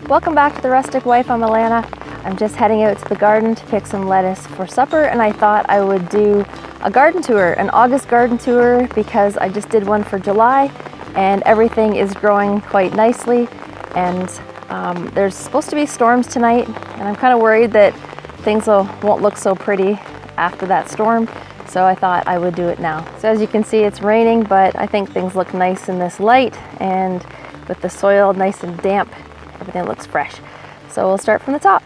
Welcome back to The Rustic Wife. I'm Alana. I'm just heading out to the garden to pick some lettuce for supper, and I thought I would do a garden tour, an August garden tour, because I just did one for July and everything is growing quite nicely. And there's supposed to be storms tonight, and I'm kind of worried that things won't look so pretty after that storm. So I thought I would do it now. So as you can see, it's raining, but I think things look nice in this light, and with the soil nice and damp, everything looks fresh. So we'll start from the top.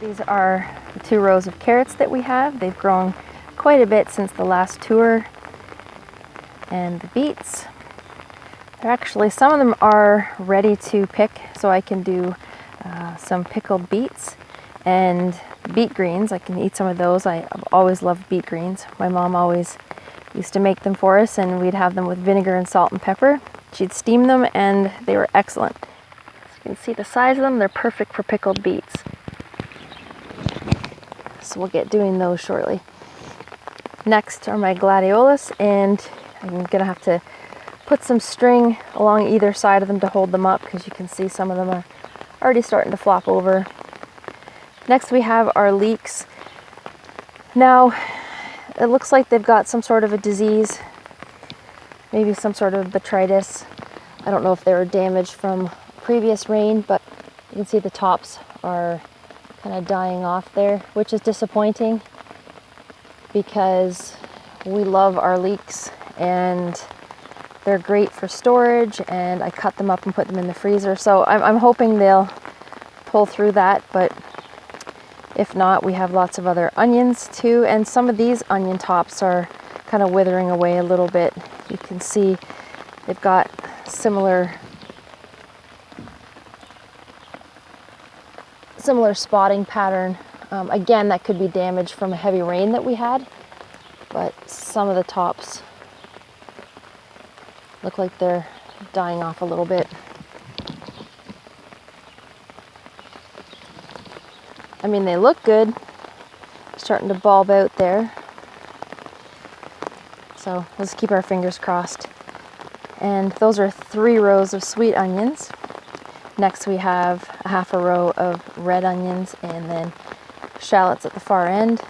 These are the 2 rows of carrots that we have. They've grown quite a bit since the last tour. And the beets. They're actually, some of them are ready to pick, so I can do some pickled beets and beet greens. I can eat some of those. I've always loved beet greens. My mom always used to make them for us, and we'd have them with vinegar and salt and pepper. She'd steam them and they were excellent. You can see the size of them. They're perfect for pickled beets. So we'll get doing those shortly. Next are my gladiolus, and I'm gonna have to put some string along either side of them to hold them up, because you can see some of them are already starting to flop over. Next we have our leeks. Now it looks like they've got some sort of a disease, maybe some sort of botrytis. I don't know if they were damaged from previous rain, but you can see the tops are kind of dying off there, which is disappointing because we love our leeks and they're great for storage, and I cut them up and put them in the freezer. So I'm hoping they'll pull through that, but if not, we have lots of other onions too, and some of these onion tops are kind of withering away a little bit. You can see they've got similar spotting pattern. Again, that could be damage from a heavy rain that we had, but some of the tops look like they're dying off a little bit. I mean, they look good, starting to bulb out there. So let's keep our fingers crossed. And those are 3 rows of sweet onions. Next we have a half a row of red onions, and then shallots at the far end.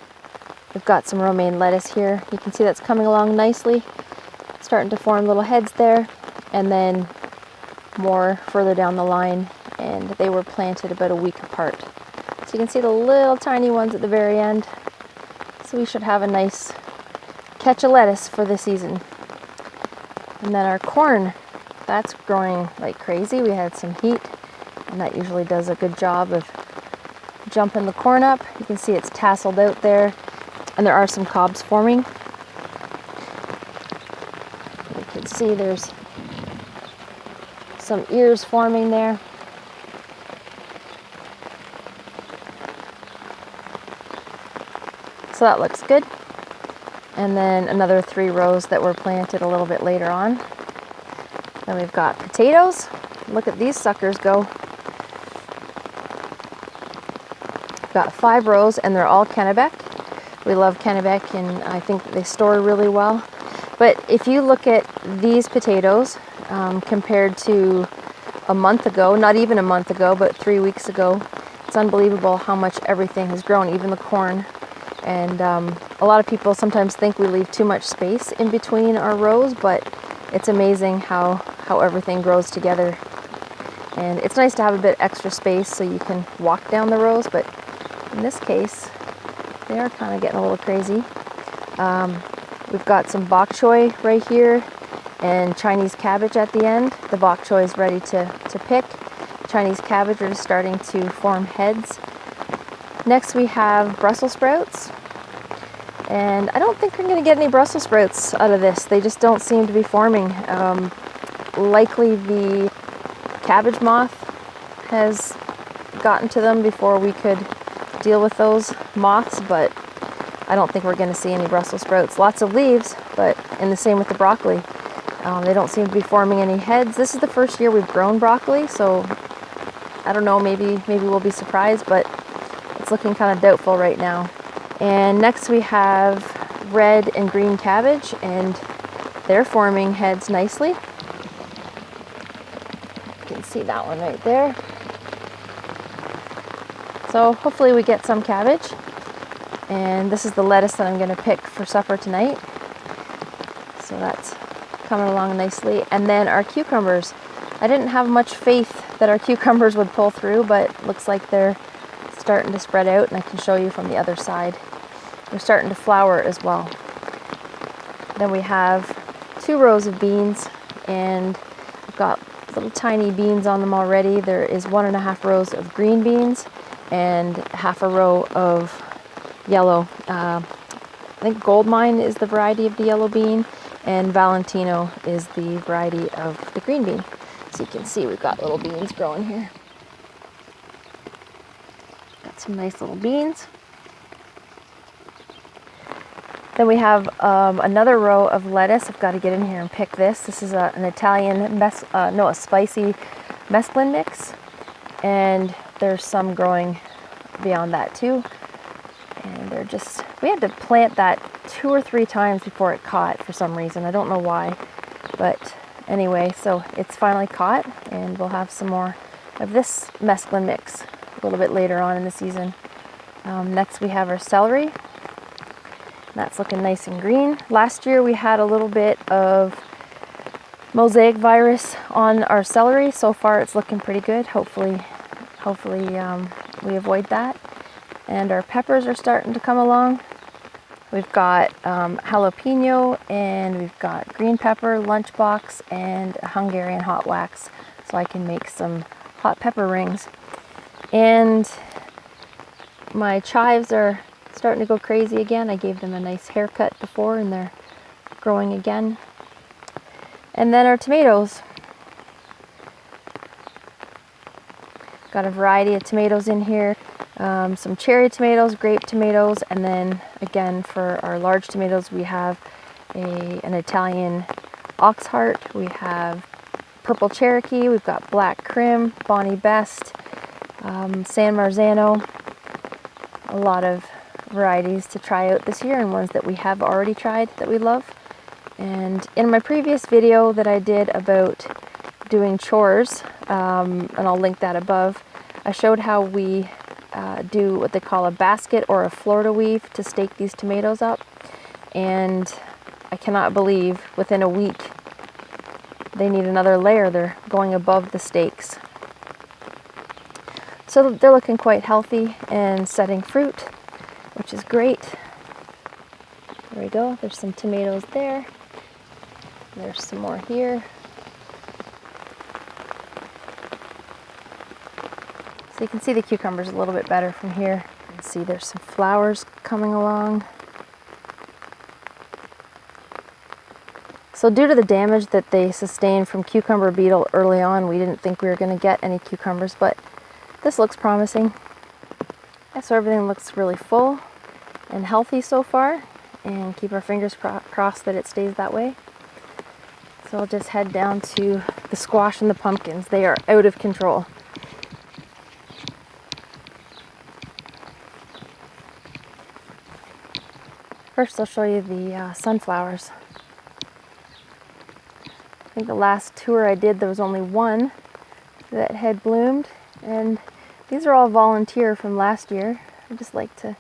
We've got some romaine lettuce here. You can see that's coming along nicely, starting to form little heads there, and then more further down the line, and they were planted about a week apart. So you can see the little tiny ones at the very end. So we should have a nice catch of lettuce for the season. And then our corn, that's growing like crazy. We had some heat, and that usually does a good job of jumping the corn up. You can see it's tasseled out there, and there are some cobs forming. You can see there's some ears forming there. So that looks good. And then another 3 rows that were planted a little bit later on. Then we've got potatoes. Look at these suckers go. We've got 5 rows, and they're all Kennebec. We love Kennebec, and I think they store really well. But if you look at these potatoes compared to a month ago, not even a month ago, but 3 weeks ago, it's unbelievable how much everything has grown, even the corn. And a lot of people sometimes think we leave too much space in between our rows, but it's amazing how everything grows together. And it's nice to have a bit extra space so you can walk down the rows, but in this case, they are kind of getting a little crazy. We've got some bok choy right here and Chinese cabbage at the end. The bok choy is ready to pick. Chinese cabbage are just starting to form heads. Next we have Brussels sprouts, and I don't think we're going to get any Brussels sprouts out of this. They just don't seem to be forming. Likely the cabbage moth has gotten to them before we could deal with those moths, but I don't think we're going to see any Brussels sprouts. Lots of leaves, and the same with the broccoli. They don't seem to be forming any heads. This is the first year we've grown broccoli, so I don't know, maybe we'll be surprised, but it's looking kind of doubtful right now. And next we have red and green cabbage, and they're forming heads nicely. You can see that one right there. So hopefully we get some cabbage. And this is the lettuce that I'm going to pick for supper tonight. So that's coming along nicely. And then our cucumbers. I didn't have much faith that our cucumbers would pull through, but looks like they're starting to spread out, and I can show you from the other side. They're starting to flower as well. Then we have 2 rows of beans, and I've got little tiny beans on them already. There is 1.5 rows of green beans and half a row of yellow. I think Goldmine is the variety of the yellow bean, and Valentino is the variety of the green bean. So you can see we've got little beans growing here. Got some nice little beans. Then we have another row of lettuce. I've got to get in here and pick this. This is an Italian, a spicy mesclun mix. And there's some growing beyond that too. And they're just, we had to plant that 2 or 3 times before it caught for some reason. I don't know why. But anyway, so it's finally caught, and we'll have some more of this mesclun mix a little bit later on in the season. Next we have our celery. That's looking nice and green. Last year we had a little bit of mosaic virus on our celery. So far it's looking pretty good. Hopefully we avoid that. And our peppers are starting to come along. We've got jalapeno, and we've got green pepper, lunchbox, and Hungarian hot wax, so I can make some hot pepper rings. And my chives are starting to go crazy again. I gave them a nice haircut before, and they're growing again. And then our tomatoes. Got a variety of tomatoes in here. Some cherry tomatoes, grape tomatoes, and then again for our large tomatoes we have an Italian ox heart, we have purple Cherokee, we've got black Krim, Bonnie Best, San Marzano. A lot of varieties to try out this year, and ones that we have already tried that we love. And in my previous video that I did about doing chores, and I'll link that above, I showed how we do what they call a basket or a Florida weave to stake these tomatoes up. And I cannot believe within a week they need another layer. They're going above the stakes. So they're looking quite healthy and setting fruit, which is great. There we go. There's some tomatoes there. There's some more here. So you can see the cucumbers a little bit better from here. You can see there's some flowers coming along. So due to the damage that they sustained from cucumber beetle early on, we didn't think we were going to get any cucumbers, but this looks promising. Yeah, so everything looks really full and healthy so far, and keep our fingers crossed that it stays that way. So I'll just head down to the squash and the pumpkins. They are out of control. First, I'll show you the sunflowers. I think the last tour I did, there was only one that had bloomed, and these are all volunteer from last year. I just like to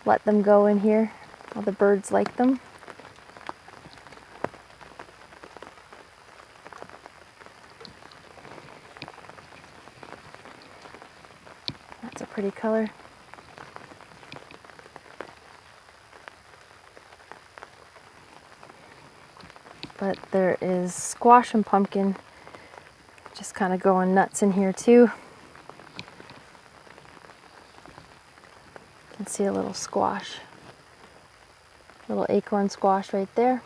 let them go in here. All the birds like them. That's a pretty color. But there is squash and pumpkin just kind of going nuts in here too. You can see a little squash, little acorn squash right there.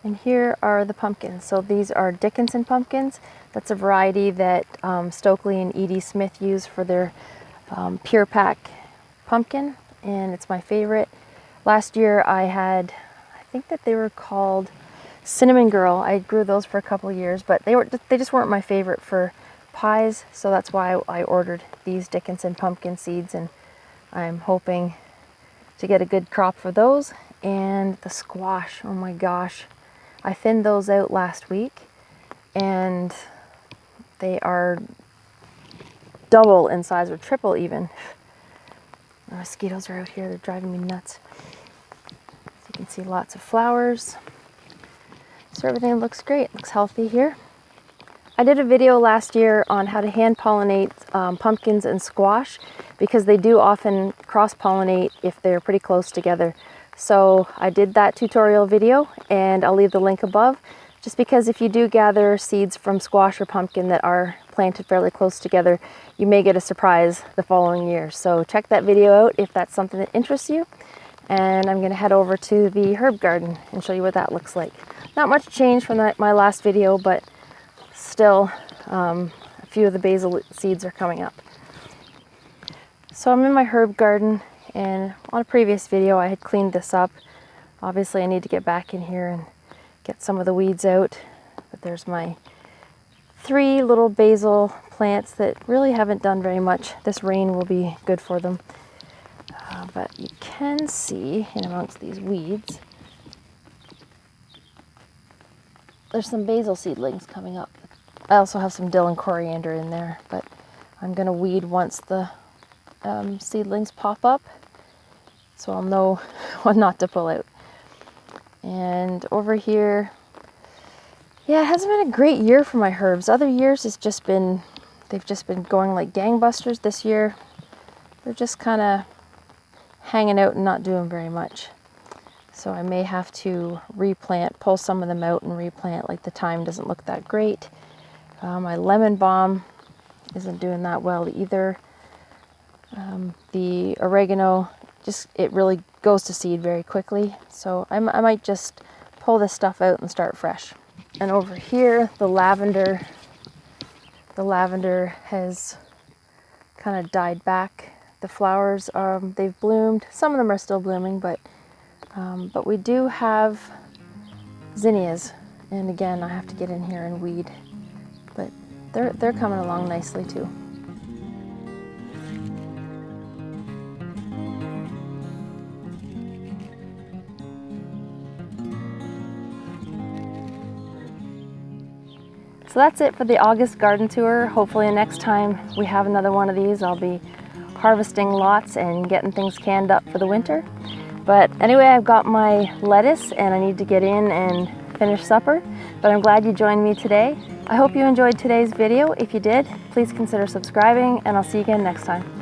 And here are the pumpkins. So these are Dickinson pumpkins. That's a variety that Stokely and Edie Smith use for their Pure Pack pumpkin, and it's my favorite. Last year I had, I think that they were called Cinnamon Girl. I grew those for a couple years, but they just weren't my favorite for pies, so that's why I ordered these Dickinson pumpkin seeds, and I'm hoping to get a good crop for those. And the squash, oh my gosh, I thinned those out last week, and they are double in size or triple even. The mosquitoes are out here, they're driving me nuts. So you can see lots of flowers. So everything looks great, looks healthy here. I did a video last year on how to hand pollinate pumpkins and squash because they do often cross-pollinate if they're pretty close together. So I did that tutorial video and I'll leave the link above, just because if you do gather seeds from squash or pumpkin that are planted fairly close together, you may get a surprise the following year. So check that video out if that's something that interests you. And I'm going to head over to the herb garden and show you what that looks like. Not much change from my last video, but still a few of the basil seeds are coming up. So I'm in my herb garden, and on a previous video I had cleaned this up. Obviously I need to get back in here and get some of the weeds out, but there's my 3 little basil plants that really haven't done very much. This rain will be good for them. But you can see in amongst these weeds, there's some basil seedlings coming up. I also have some dill and coriander in there, but I'm going to weed once the seedlings pop up, so I'll know what not to pull out. And over here, yeah, it hasn't been a great year for my herbs. Other years they've just been going like gangbusters. This year they're just kind of hanging out and not doing very much. So I may have to replant, pull some of them out and replant. Like the thyme doesn't look that great. My lemon balm isn't doing that well either. The oregano, it really goes to seed very quickly. So I might just pull this stuff out and start fresh. And over here, the lavender has kind of died back. The flowers they've bloomed. Some of them are still blooming, but we do have zinnias. And again, I have to get in here and weed. But they're coming along nicely too. So that's it for the August garden tour. Hopefully next time we have another one of these, I'll be harvesting lots and getting things canned up for the winter. But anyway, I've got my lettuce and I need to get in and finish supper. But I'm glad you joined me today. I hope you enjoyed today's video. If you did, please consider subscribing, and I'll see you again next time.